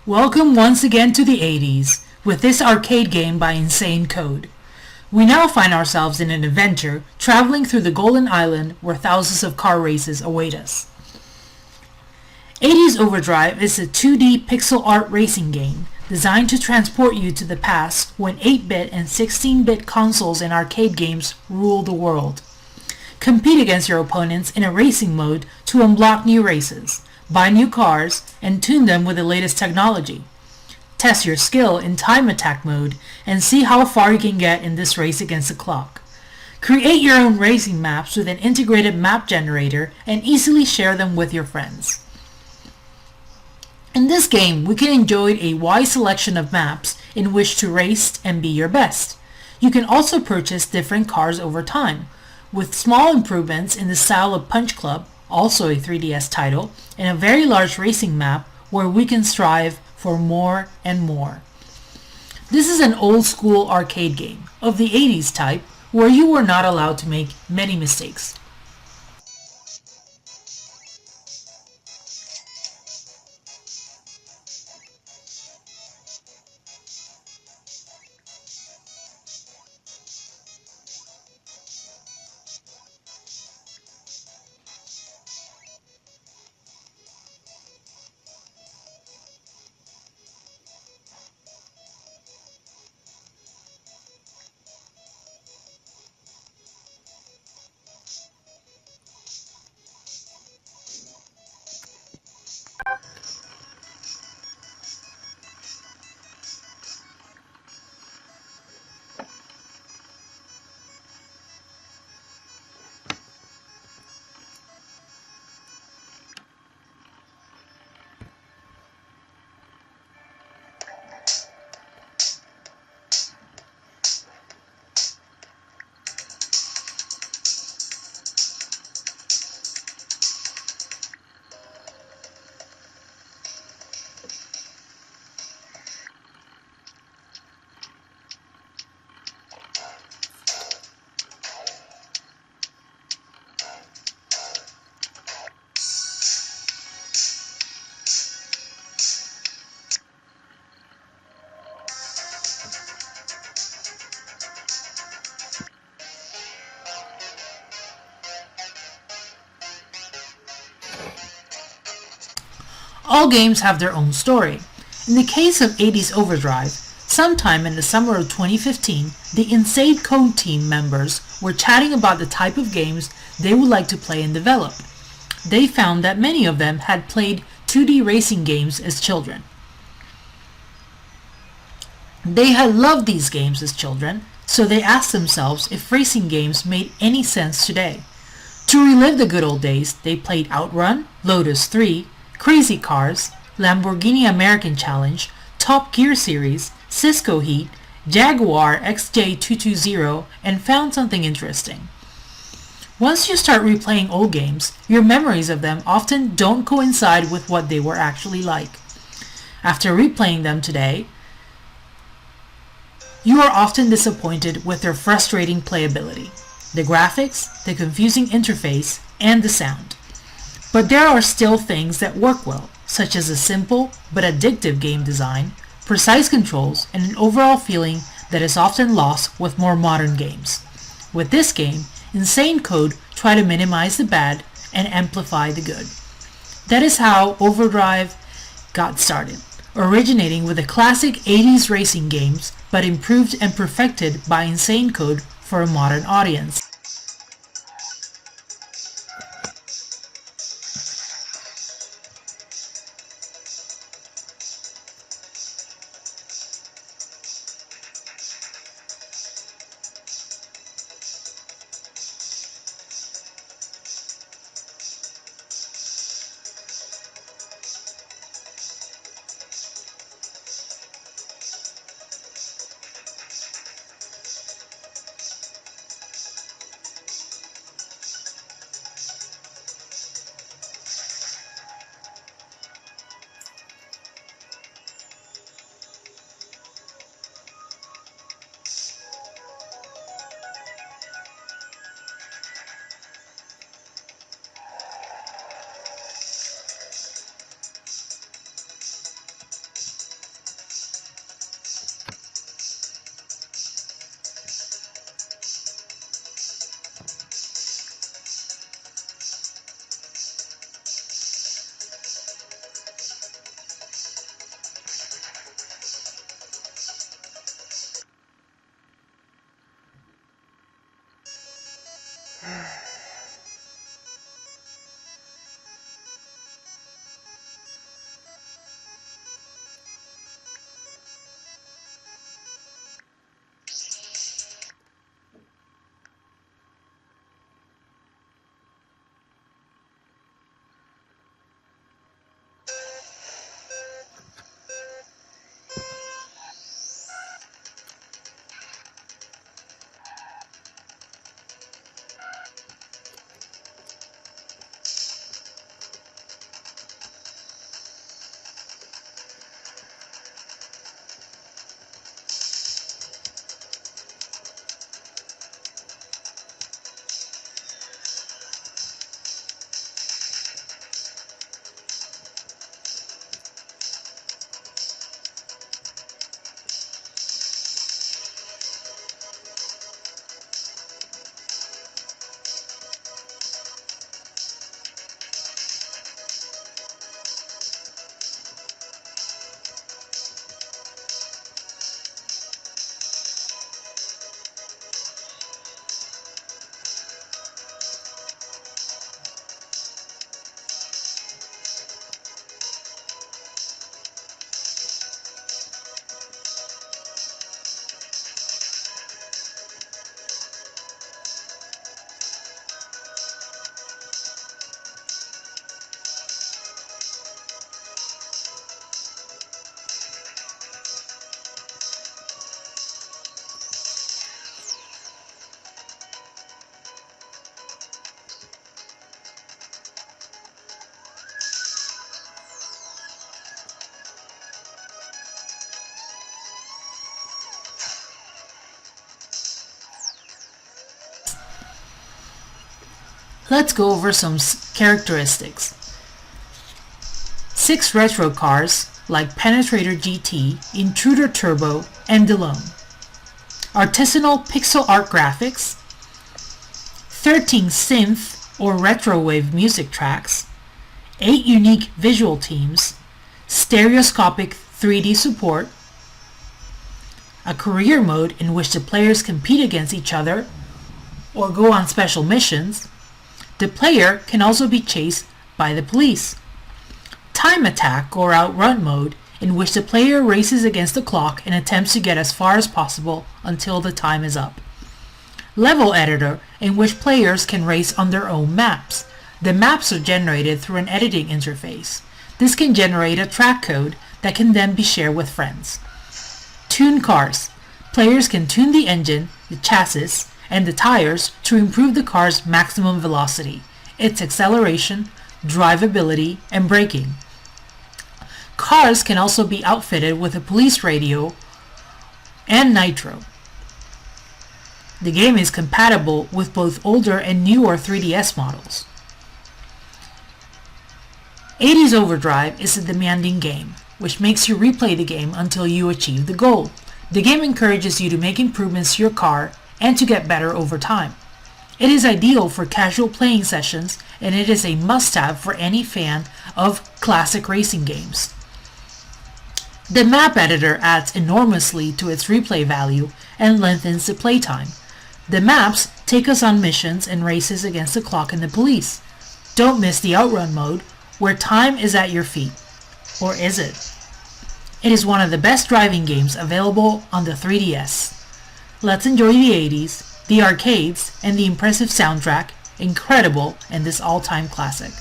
Welcome once again to the 80s, with this arcade game by Insane Code. We now find ourselves in an adventure, traveling through the Golden Island where thousands of car races await us. 80s Overdrive is a 2D pixel art racing game designed to transport you to the past when 8-bit and 16-bit consoles and arcade games ruled the world. Compete against your opponents in a racing mode to unlock new races, buy new cars, and tune them with the latest technology. Test your skill in time attack mode and see how far you can get in this race against the clock. Create your own racing maps with an integrated map generator and easily share them with your friends. In this game, we can enjoy a wide selection of maps in which to race and be your best. You can also purchase different cars over time, with small improvements in the style of Punch Club, also a 3DS title, and a very large racing map where we can strive for more and more. This is an old school arcade game of the 80s type where you were not allowed to make many mistakes. All games have their own story. In the case of 80s Overdrive, sometime in the summer of 2015, the Insane Code team members were chatting about the type of games they would like to play and develop. They found that many of them had played 2D racing games as children. They had loved these games as children, so they asked themselves if racing games made any sense today. To relive the good old days, they played Outrun, Lotus 3, Crazy Cars, Lamborghini American Challenge, Top Gear Series, Cisco Heat, Jaguar XJ220, and found something interesting. Once you start replaying old games, your memories of them often don't coincide with what they were actually like. After replaying them today, you are often disappointed with their frustrating playability, the graphics, the confusing interface, and the sound. But there are still things that work well, such as a simple but addictive game design, precise controls, and an overall feeling that is often lost with more modern games. With this game, Insane Code try to minimize the bad and amplify the good. That is how Overdrive got started, originating with the classic 80s racing games but improved and perfected by Insane Code for a modern audience. Let's go over some characteristics. 6 retro cars like Penetrator GT, Intruder Turbo, and DeLone. Artisanal pixel art graphics. 13 synth or retrowave music tracks. 8 unique visual teams. Stereoscopic 3D support. A career mode in which the players compete against each other or go on special missions. The player can also be chased by the police. Time attack or outrun mode in which the player races against the clock and attempts to get as far as possible until the time is up. Level editor in which players can race on their own maps. The maps are generated through an editing interface. This can generate a track code that can then be shared with friends. Tune cars. Players can tune the engine, the chassis, and the tires to improve the car's maximum velocity, its acceleration, drivability, and braking. Cars can also be outfitted with a police radio and nitro. The game is compatible with both older and newer 3DS models. 80s Overdrive is a demanding game, which makes you replay the game until you achieve the goal. The game encourages you to make improvements to your car and to get better over time. It is ideal for casual playing sessions, and it is a must-have for any fan of classic racing games. The map editor adds enormously to its replay value and lengthens the playtime. The maps take us on missions and races against the clock and the police. Don't miss the outrun mode, where time is at your feet. Or is it? It is one of the best driving games available on the 3DS. Let's enjoy the 80s, the arcades, and the impressive soundtrack, incredible in this all-time classic.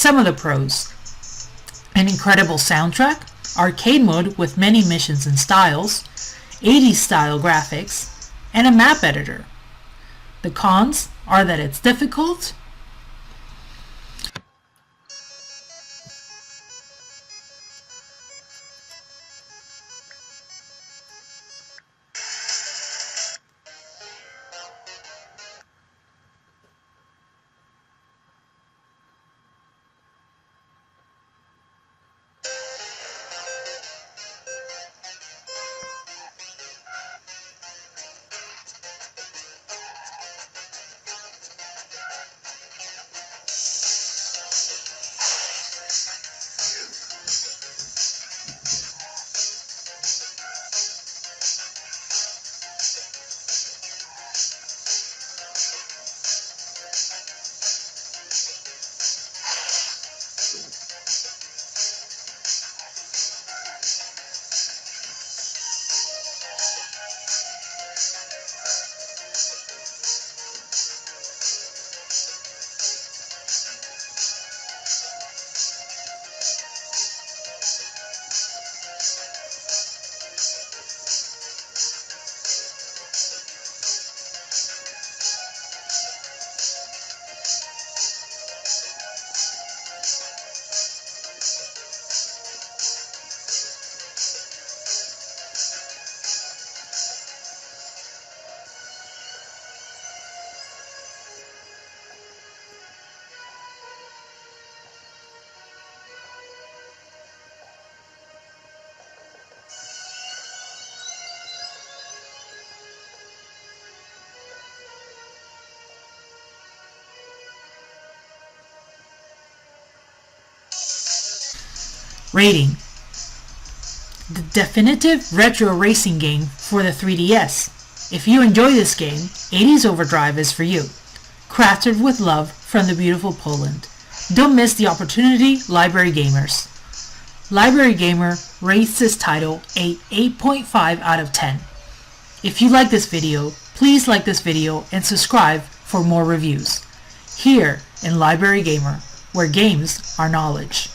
some of the pros: an incredible soundtrack, arcade mode with many missions and styles, 80s style graphics, and a map editor. The cons are that it's difficult, rating. The definitive retro racing game for the 3DS. If you enjoy this game, 80s Overdrive is for you. Crafted with love from the beautiful Poland. Don't miss the opportunity, Library Gamers. Library Gamer rates this title a 8.5 out of 10. If you like this video, please like this video and subscribe for more reviews. Here in Library Gamer, where games are knowledge.